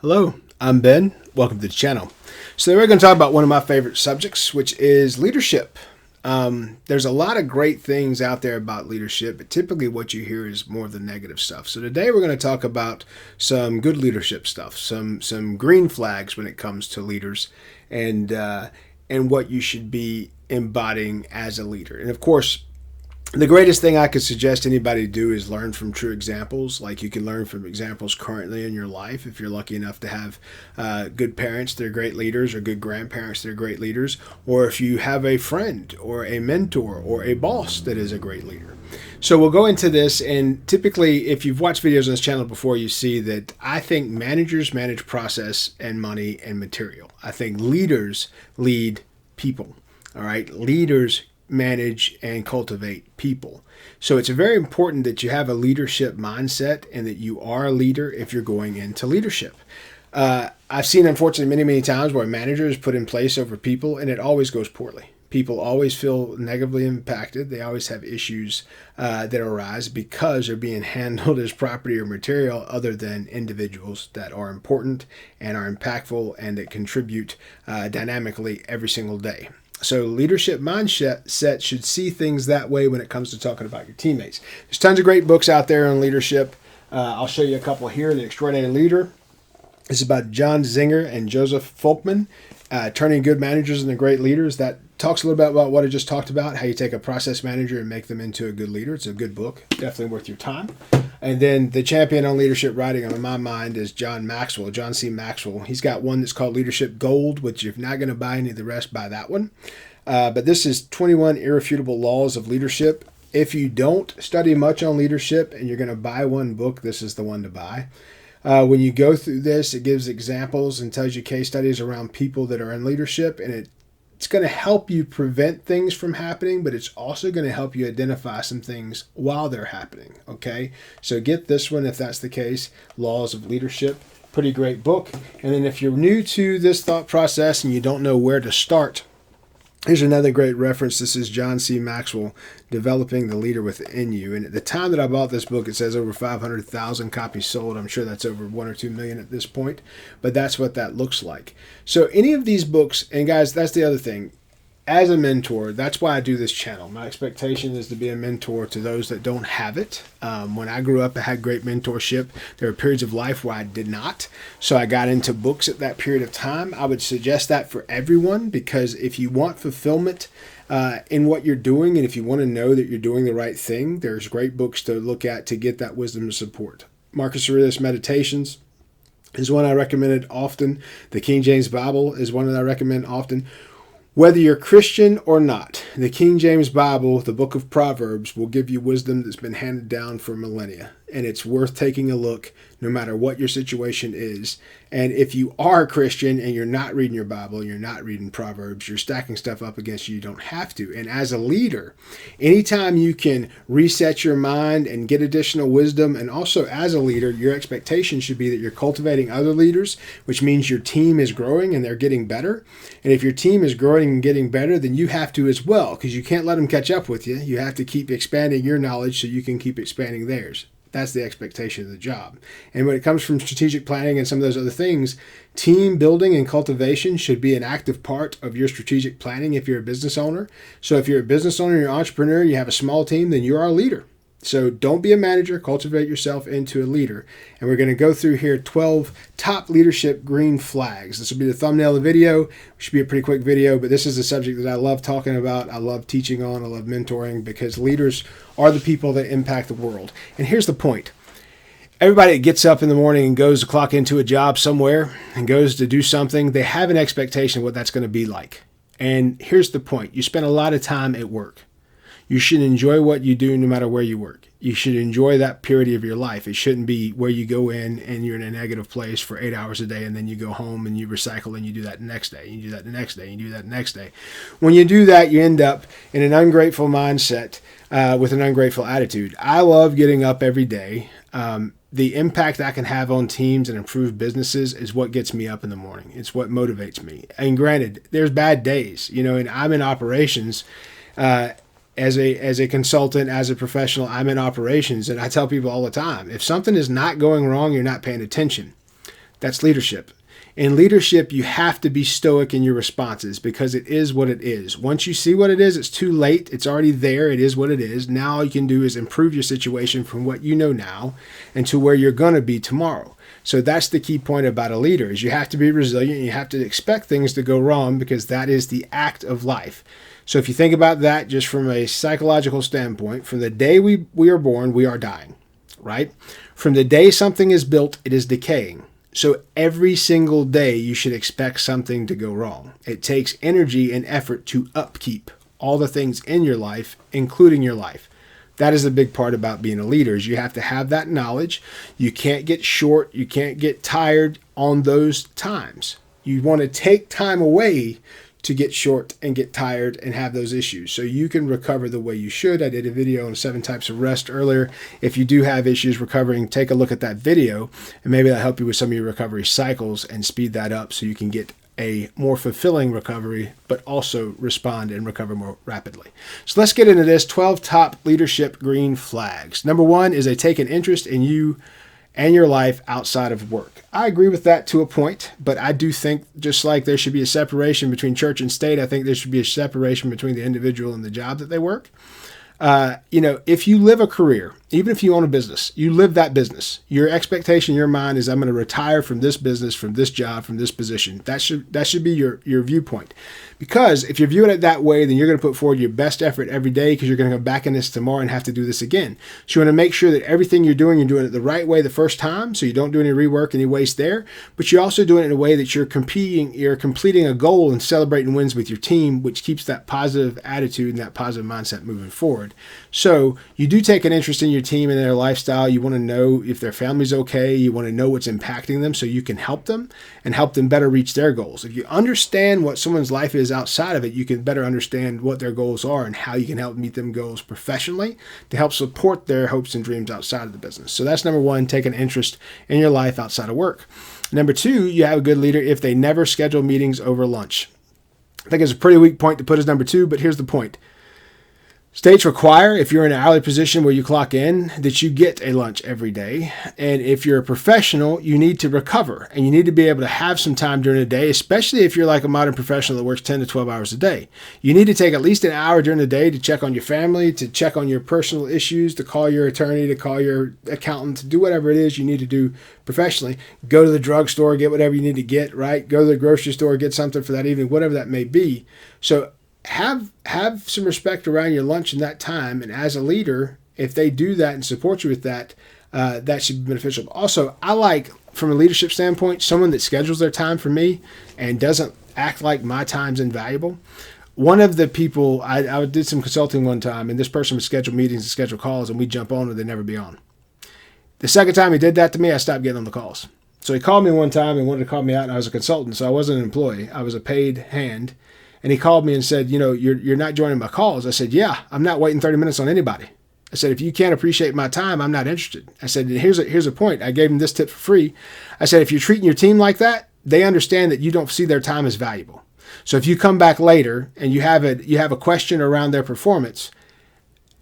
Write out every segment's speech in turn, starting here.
Hello, I'm Ben. Welcome to the channel. So today we're going to talk about one of my favorite subjects, which is leadership. There's a lot of great things out there about leadership, but typically what you hear is more of the negative stuff. So today we're going to talk about some good leadership stuff, some green flags when it comes to leaders, and what you should be embodying as a leader. And of course, the greatest thing I could suggest anybody do is learn from true examples. Like you can learn from examples currently in your life. If you're lucky enough to have good parents, they're great leaders, or good grandparents, they're great leaders. Or if you have a friend or a mentor or a boss that is a great leader. So we'll go into this, and typically if you've watched videos on this channel before, you see that I think managers manage process and money and material. I think leaders lead people. All right, leaders manage and cultivate people. So it's very important that you have a leadership mindset and that you are a leader if you're going into leadership. I've seen, unfortunately, many times where a manager is put in place over people and it always goes poorly. People always feel negatively impacted. They always have issues that arise because they're being handled as property or material other than individuals that are important and are impactful and that contribute dynamically every single day. So leadership mindset should see things that way when it comes to talking about your teammates. There's tons of great books out there on leadership. I'll show you a couple here. The Extraordinary Leader is about John Zinger and Joseph Folkman, turning good managers into great leaders. That talks a little bit about what I just talked about, how you take a process manager and make them into a good leader. It's a good book, definitely worth your time. And then the champion on leadership writing on my mind is John C. Maxwell. He's got one that's called Leadership Gold, which if you're not going to buy any of the rest, buy that one. But this is 21 Irrefutable Laws of Leadership. If you don't study much on leadership and you're going to buy one book, this is the one to buy. When you go through this, it gives examples and tells you case studies around people that are in leadership, and it's going to help you prevent things from happening, but it's also going to help you identify some things while they're happening, okay? So get this one if that's the case, Laws of Leadership. Pretty great book. And then if you're new to this thought process and you don't know where to start, here's another great reference. This is John C. Maxwell, Developing the Leader Within You. And at the time that I bought this book, it says over 500,000 copies sold. I'm sure that's over 1 or 2 million at this point, but that's what that looks like. So any of these books, and guys, that's the other thing. As a mentor, that's why I do this channel. My expectation is to be a mentor to those that don't have it. When I grew up, I had great mentorship. There were periods of life where I did not. So I got into books at that period of time. I would suggest that for everyone, because if you want fulfillment in what you're doing, and if you want to know that you're doing the right thing, there's great books to look at to get that wisdom and support. Marcus Aurelius' Meditations is one I recommended often. The King James Bible is one that I recommend often. Whether you're Christian or not, the King James Bible, the book of Proverbs, will give you wisdom that's been handed down for millennia. And it's worth taking a look no matter what your situation is. And if you are a Christian and you're not reading your Bible, you're not reading Proverbs, you're stacking stuff up against you, you don't have to. And as a leader, anytime you can reset your mind and get additional wisdom, and also as a leader, your expectation should be that you're cultivating other leaders, which means your team is growing and they're getting better. And if your team is growing and getting better, then you have to as well, because you can't let them catch up with you. You have to keep expanding your knowledge so you can keep expanding theirs. That's the expectation of the job. And when it comes from strategic planning and some of those other things, team building and cultivation should be an active part of your strategic planning if you're a business owner. So if you're a business owner, you're an entrepreneur, you have a small team, then you are a leader. So don't be a manager, cultivate yourself into a leader. And we're going to go through here 12 top leadership green flags. This will be the thumbnail of the video. It should be a pretty quick video, but this is a subject that I love talking about. I love teaching on. I love mentoring, because leaders are the people that impact the world. And here's the point. Everybody that gets up in the morning and goes to clock into a job somewhere and goes to do something, they have an expectation of what that's going to be like. And here's the point. You spend a lot of time at work. You should enjoy what you do no matter where you work. You should enjoy that period of your life. It shouldn't be where you go in and you're in a negative place for 8 hours a day, and then you go home and you recycle and you do that the next day. You do that the next day. You do that the next day. When you do that, you end up in an ungrateful mindset with an ungrateful attitude. I love getting up every day. The impact I can have on teams and improve businesses is what gets me up in the morning. It's what motivates me. And granted, there's bad days, and I'm in operations. As a consultant, as a professional, I'm in operations, and I tell people all the time, if something is not going wrong, you're not paying attention. That's leadership. In leadership, you have to be stoic in your responses because it is what it is. Once you see what it is, it's too late. It's already there. It is what it is. Now all you can do is improve your situation from what you know now and to where you're going to be tomorrow. So that's the key point about a leader is you have to be resilient. You have to expect things to go wrong because that is the act of life. So if you think about that just from a psychological standpoint, from the day we are born, we are dying, right? From the day something is built, it is decaying. So every single day you should expect something to go wrong. It takes energy and effort to upkeep all the things in your life, including your life. That is a big part about being a leader is you have to have that knowledge. You can't get short. You can't get tired on those times. You want to take time away to get short and get tired and have those issues so you can recover the way you should. I did a video on 7 types of rest earlier. If you do have issues recovering, take a look at that video and maybe that'll help you with some of your recovery cycles and speed that up so you can get a more fulfilling recovery, but also respond and recover more rapidly. So let's get into this 12 top leadership green flags. Number 1 is they take an interest in you and your life outside of work. I agree with that to a point, but I do think just like there should be a separation between church and state, I think there should be a separation between the individual and the job that they work. If you live a career, even if you own a business, you live that business. Your expectation in your mind is I'm going to retire from this business, from this job, from this position. That should be your viewpoint. Because if you're viewing it that way, then you're going to put forward your best effort every day because you're going to go back in this tomorrow and have to do this again. So you want to make sure that everything you're doing it the right way the first time so you don't do any rework, any waste there. But you're also doing it in a way that you're completing a goal and celebrating wins with your team, which keeps that positive attitude and that positive mindset moving forward. So you do take an interest in your team and their lifestyle. You want to know if their family's okay. You want to know what's impacting them so you can help them and help them better reach their goals. If you understand what someone's life is outside of it, you can better understand what their goals are and how you can help meet them goals professionally to help support their hopes and dreams outside of the business. So that's number 1, take an interest in your life outside of work. Number 2, you have a good leader if they never schedule meetings over lunch. I think it's a pretty weak point to put as number 2, but here's the point. States require, if you're in an hourly position where you clock in, that you get a lunch every day. And if you're a professional, you need to recover and you need to be able to have some time during the day, especially if you're like a modern professional that works 10 to 12 hours a day. You need to take at least an hour during the day to check on your family, to check on your personal issues, to call your attorney, to call your accountant, to do whatever it is you need to do professionally. Go to the drugstore, get whatever you need to get, right? Go to the grocery store, get something for that evening, whatever that may be. So have some respect around your lunch and that time. And as a leader, if they do that and support you with that, that should be beneficial. Also, I like, from a leadership standpoint, someone that schedules their time for me and doesn't act like my time's invaluable. One of the people, I did some consulting one time, and this person would schedule meetings and schedule calls, and we'd jump on and they'd never be on. The second time he did that to me, I stopped getting on the calls. So he called me one time and wanted to call me out, and I was a consultant, so I wasn't an employee. I was a paid hand. And he called me and said, you're not joining my calls. I said, yeah, I'm not waiting 30 minutes on anybody. I said, if you can't appreciate my time, I'm not interested. I said, here's a point. I gave him this tip for free. I said, if you're treating your team like that, they understand that you don't see their time as valuable. So if you come back later and you have a question around their performance,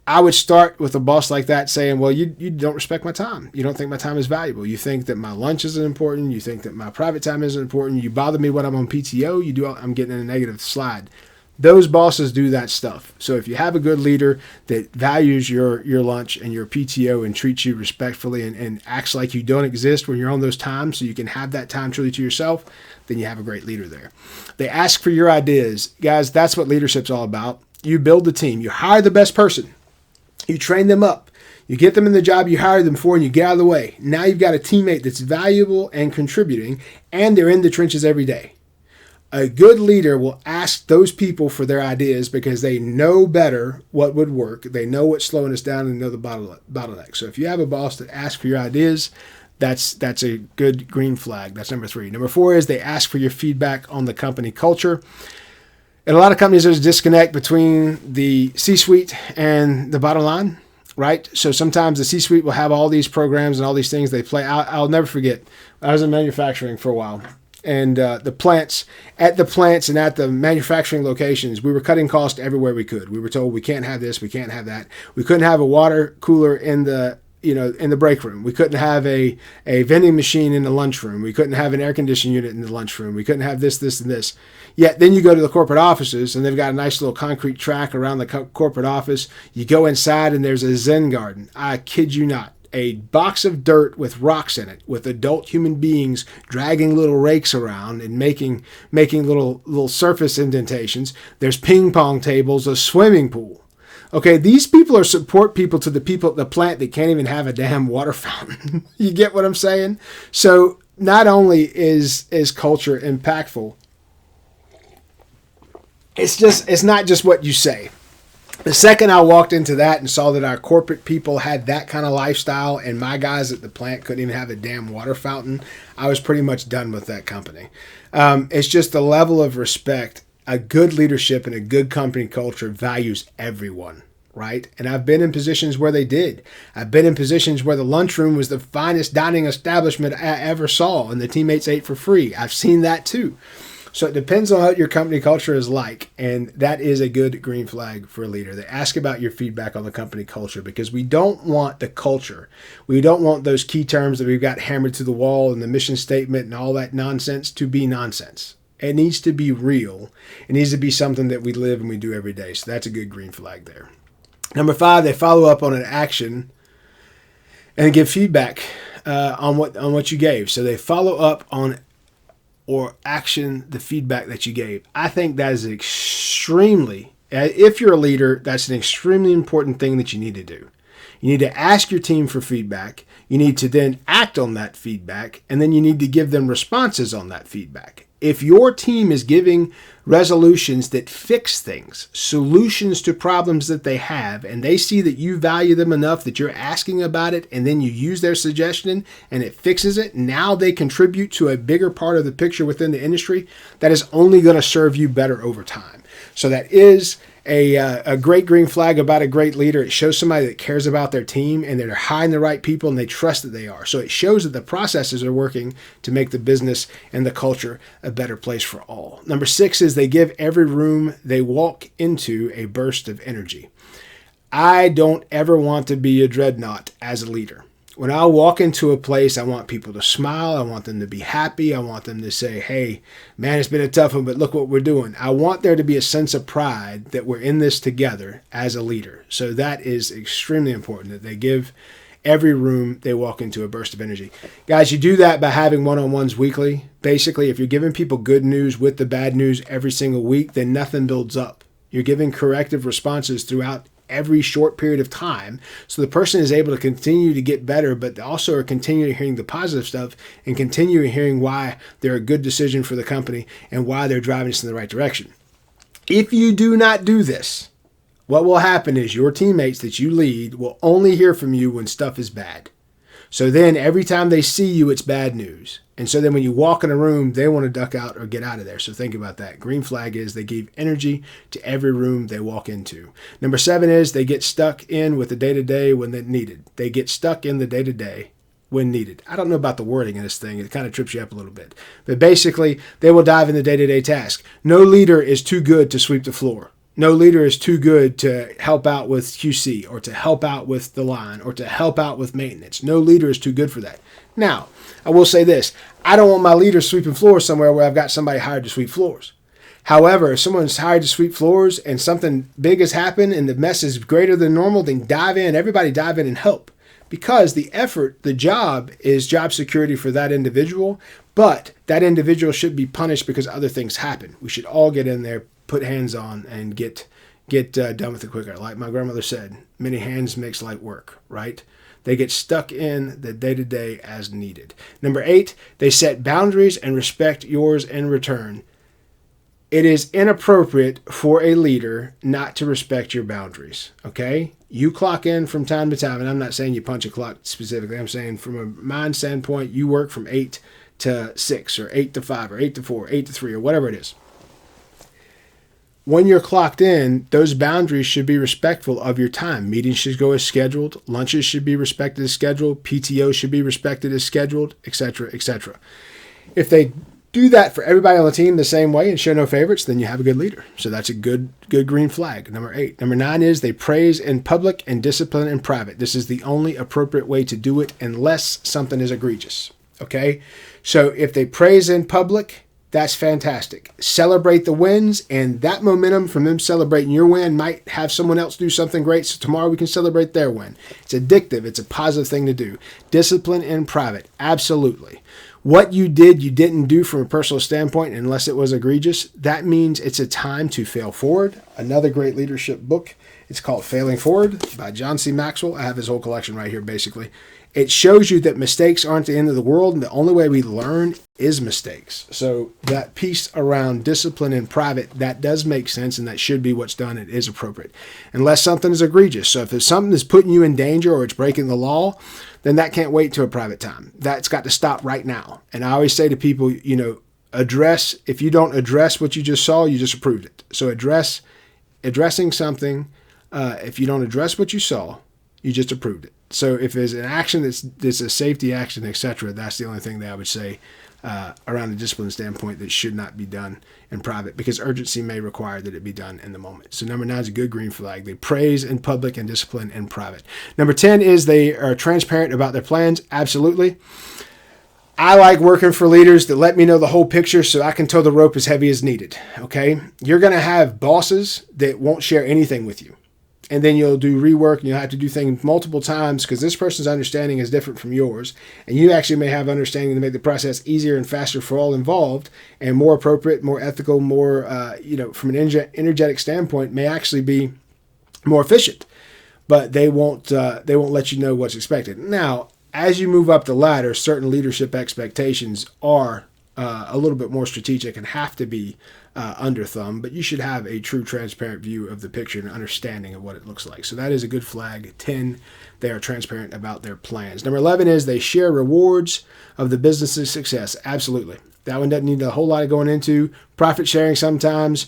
I would start with a boss like that saying, well, you don't respect my time. You don't think my time is valuable. You think that my lunch isn't important. You think that my private time isn't important. You bother me when I'm on PTO. I'm getting in a negative slide. Those bosses do that stuff. So if you have a good leader that values your lunch and your PTO and treats you respectfully and acts like you don't exist when you're on those times so you can have that time truly to yourself, then you have a great leader there. They ask for your ideas. Guys, that's what leadership's all about. You build the team. You hire the best person. You train them up. You get them in the job you hired them for and you get out of the way. Now you've got a teammate that's valuable and contributing, and they're in the trenches every day. A good leader will ask those people for their ideas because they know better what would work. They know what's slowing us down and know the bottleneck. So if you have a boss that asks for your ideas, that's a good green flag. That's number 3. Number 4 is they ask for your feedback on the company culture. In a lot of companies, there's a disconnect between the C-suite and the bottom line, right? So sometimes the C-suite will have all these programs and all these things they play. I'll never forget. I was in manufacturing for a while. And at the plants and at the manufacturing locations, we were cutting costs everywhere we could. We were told we can't have this, we can't have that. We couldn't have a water cooler in the in the break room. We couldn't have a vending machine in the lunchroom. We couldn't have an air conditioning unit in the lunchroom. We couldn't have this, and this. Yet then you go to the corporate offices, and they've got a nice little concrete track around the corporate office. You go inside, and there's a Zen garden. I kid you not. A box of dirt with rocks in it, with adult human beings dragging little rakes around and making little surface indentations. There's ping pong tables, a swimming pool. Okay, these people are support people to the people at the plant that can't even have a damn water fountain. You get what I'm saying? So not only is culture impactful, it's not just what you say. The second I walked into that and saw that our corporate people had that kind of lifestyle and my guys at the plant couldn't even have a damn water fountain, I was pretty much done with that company. It's just the level of respect. A good leadership and a good company culture values everyone, right? And I've been in positions where they did. I've been in positions where the lunchroom was the finest dining establishment I ever saw and the teammates ate for free. I've seen that too. So it depends on what your company culture is like, and that is a good green flag for a leader. They ask about your feedback on the company culture because we don't want the culture. We don't want those key terms that we've got hammered to the wall and the mission statement and all that nonsense to be nonsense. It needs to be real. It needs to be something that we live and we do every day. So that's a good green flag there. Number 5, they follow up on an action and give feedback on what you gave. So they follow up on or action the feedback that you gave. I think that is extremely, if you're a leader, that's an extremely important thing that you need to do. You need to ask your team for feedback. You need to then act on that feedback, and then you need to give them responses on that feedback. If your team is giving resolutions that fix things, solutions to problems that they have, and they see that you value them enough that you're asking about it, and then you use their suggestion and it fixes it, now they contribute to a bigger part of the picture within the industry, that is only going to serve you better over time. So that is a great green flag about a great leader. It shows somebody that cares about their team and they're hiring the right people and they trust that they are. So it shows that the processes are working to make the business and the culture a better place for all. Number 6 is they give every room they walk into a burst of energy. I don't ever want to be a dreadnought as a leader. When I walk into a place, I want people to smile. I want them to be happy. I want them to say, hey, man, it's been a tough one, but look what we're doing. I want there to be a sense of pride that we're in this together as a leader. So that is extremely important, that they give every room they walk into a burst of energy. Guys, you do that by having one-on-ones weekly. Basically, if you're giving people good news with the bad news every single week, then nothing builds up. You're giving corrective responses throughout every short period of time, so the person is able to continue to get better, but also are continuing hearing the positive stuff and continue hearing why they're a good decision for the company and why they're driving us in the right direction. If you do not do this, what will happen is your teammates that you lead will only hear from you when stuff is bad. So then every time they see you, it's bad news. And so then when you walk in a room, they want to duck out or get out of there. So think about that. Green flag is they give energy to every room they walk into. Number 7 is they get stuck in with the day-to-day when they're needed. They get stuck in the day-to-day when needed. I don't know about the wording of this thing. It kind of trips you up a little bit. But basically, they will dive in the day-to-day task. No leader is too good to sweep the floor. No leader is too good to help out with QC or to help out with the line or to help out with maintenance. No leader is too good for that. Now, I will say this. I don't want my leader sweeping floors somewhere where I've got somebody hired to sweep floors. However, if someone's hired to sweep floors and something big has happened and the mess is greater than normal, then dive in. Everybody dive in and help. Because the effort, the job is job security for that individual, but that individual should be punished because other things happen. We should all get in there, put hands on, and get done with it quicker. Like my grandmother said, many hands makes light work, right? They get stuck in the day-to-day as needed. Number 8, they set boundaries and respect yours in return. It is inappropriate for a leader not to respect your boundaries, okay? You clock in from time to time, and I'm not saying you punch a clock specifically. I'm saying from a mind standpoint, you work from 8 to 6 or 8 to 5 or 8 to 4, 8 to 3 or whatever it is. When you're clocked in, those boundaries should be respectful of your time. Meetings should go as scheduled. Lunches should be respected as scheduled. PTO should be respected as scheduled, etc., etc. If they do that for everybody on the team the same way and show no favorites, then you have a good leader. So that's a good green flag. Number 8. Number 9 is they praise in public and discipline in private. This is the only appropriate way to do it unless something is egregious. Okay? So if they praise in public, that's fantastic. Celebrate the wins, and that momentum from them celebrating your win might have someone else do something great, so tomorrow we can celebrate their win. It's addictive. It's a positive thing to do. Discipline in private. Absolutely. What you did, you didn't do from a personal standpoint unless it was egregious. That means it's a time to fail forward. Another great leadership book. It's called Failing Forward by John C. Maxwell. I have his whole collection right here, basically. It shows you that mistakes aren't the end of the world, and the only way we learn is mistakes. So that piece around discipline in private, that does make sense, and that should be what's done. It is appropriate. Unless something is egregious. So if there's something that's putting you in danger or it's breaking the law, then that can't wait to a private time. That's got to stop right now. And I always say to people, if you don't address what you just saw, you just approved it. So addressing something, if you don't address what you saw, you just approved it. So if there's an action that's a safety action, etc., that's the only thing that I would say around a discipline standpoint that should not be done in private, because urgency may require that it be done in the moment. So number 9 is a good green flag. They praise in public and discipline in private. Number 10 is they are transparent about their plans. Absolutely. I like working for leaders that let me know the whole picture so I can tow the rope as heavy as needed. Okay? You're going to have bosses that won't share anything with you. And then you'll do rework, and you'll have to do things multiple times because this person's understanding is different from yours. And you actually may have understanding to make the process easier and faster for all involved, and more appropriate, more ethical, more, from an energetic standpoint, may actually be more efficient. But they won't let you know what's expected. Now, as you move up the ladder, certain leadership expectations are a little bit more strategic and have to be under thumb, but you should have a true transparent view of the picture and understanding of what it looks like. So that is a good flag. 10, they are transparent about their plans. Number 11 is they share rewards of the business's success. Absolutely. That one doesn't need a whole lot of going into. Profit sharing sometimes.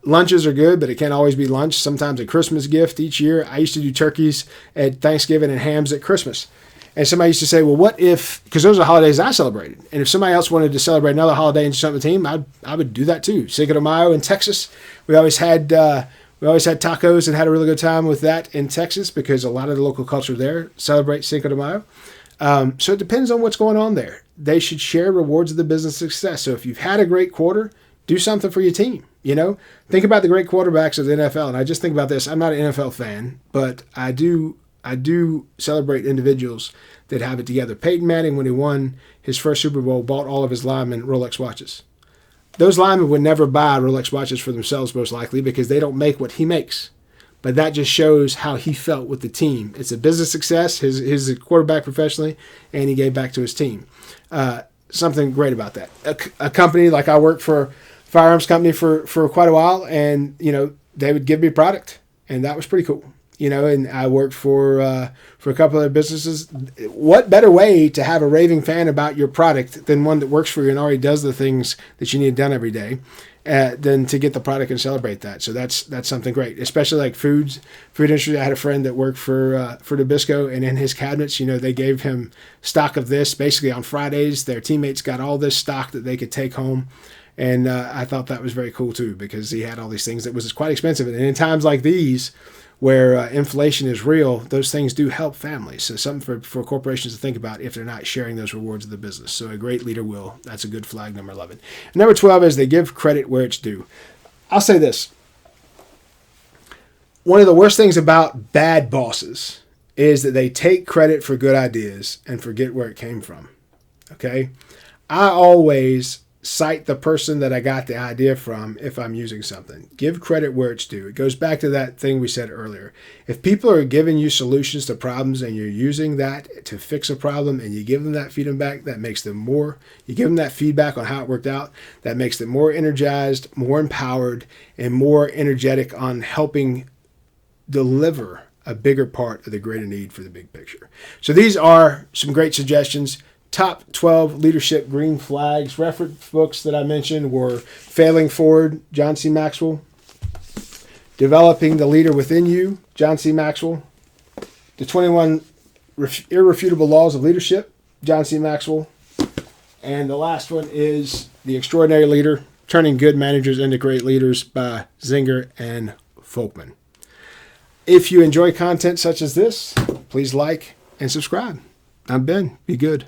Lunches are good, but it can't always be lunch. Sometimes a Christmas gift each year. I used to do turkeys at Thanksgiving and hams at Christmas. And somebody used to say, well, what if, because those are holidays I celebrated. And if somebody else wanted to celebrate another holiday and do something with the team, I would do that too. Cinco de Mayo in Texas, we always had tacos and had a really good time with that in Texas because a lot of the local culture there celebrate Cinco de Mayo. So it depends on what's going on there. They should share rewards of the business success. So if you've had a great quarter, do something for your team. Think about the great quarterbacks of the NFL. And I just think about this. I'm not an NFL fan, but I do celebrate individuals that have it together. Peyton Manning, when he won his first Super Bowl, bought all of his linemen Rolex watches. Those linemen would never buy Rolex watches for themselves, most likely, because they don't make what he makes. But that just shows how he felt with the team. It's a business success. He's a quarterback professionally, and he gave back to his team. Something great about that. A company, like I worked for a firearms company for quite a while, and they would give me product, and that was pretty cool. And I worked for a couple of businesses. What better way to have a raving fan about your product than one that works for you and already does the things that you need done every day, than to get the product and celebrate that. So that's something great, especially like food industry. I had a friend that worked for Nabisco, and in his cabinets, they gave him stock of this. Basically on Fridays, their teammates got all this stock that they could take home. And I thought that was very cool too, because he had all these things that was quite expensive. And in times like these, where inflation is real, those things do help families. So something for corporations to think about if they're not sharing those rewards of the business. So a great leader will. That's a good flag, number 11. And number 12 is they give credit where it's due. I'll say this. One of the worst things about bad bosses is that they take credit for good ideas and forget where it came from. Okay? I always cite the person that I got the idea from if I'm using something. Give credit where it's due. It goes back to that thing we said earlier. If people are giving you solutions to problems and you're using that to fix a problem and you give them that feedback, that makes them more, you give them that feedback on how it worked out, that makes them more energized, more empowered, and more energetic on helping deliver a bigger part of the greater need for the big picture. So these are some great suggestions. Top 12 leadership green flags. Reference books that I mentioned were Failing Forward, John C. Maxwell. Developing the Leader Within You, John C. Maxwell. The 21 Irrefutable Laws of Leadership, John C. Maxwell. And the last one is The Extraordinary Leader, Turning Good Managers into Great Leaders by Zinger and Folkman. If you enjoy content such as this, please like and subscribe. I'm Ben. Be good.